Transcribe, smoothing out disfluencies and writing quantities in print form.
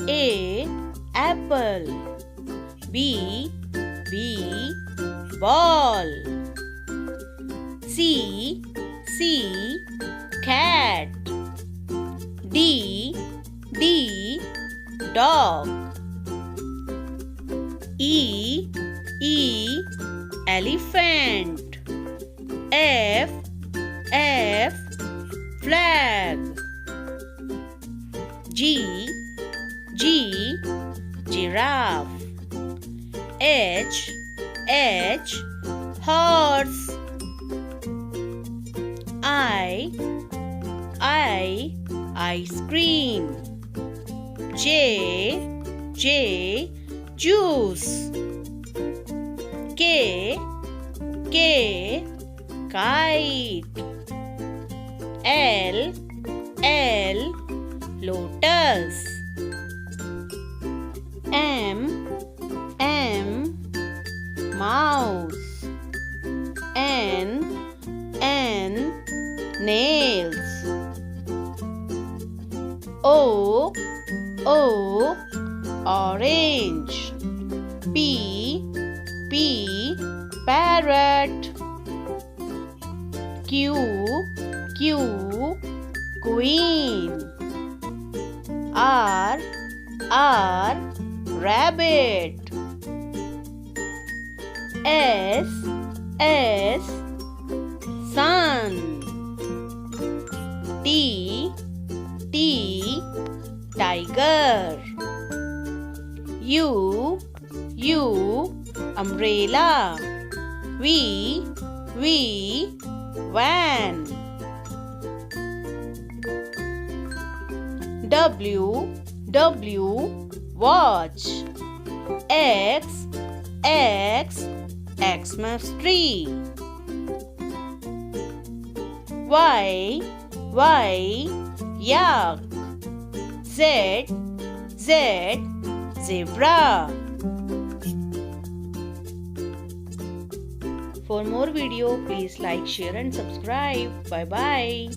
A. Apple. B. Ball. C. Cat. D. Dog. E. Elephant. F. Flag. G. Giraffe. H. Horse. I. Ice cream. J. Juice. K. Kite. L. Lotus. M. Mouse. N. Nails. O. Orange. P. Parrot. Q. Queen. R. Rabbit. S. Sun. T. Tiger. U. Umbrella. V. Van. W. Watch. X. Xmas tree. Y. Yak. Z. Zebra. For more video, please like, share and subscribe. Bye bye.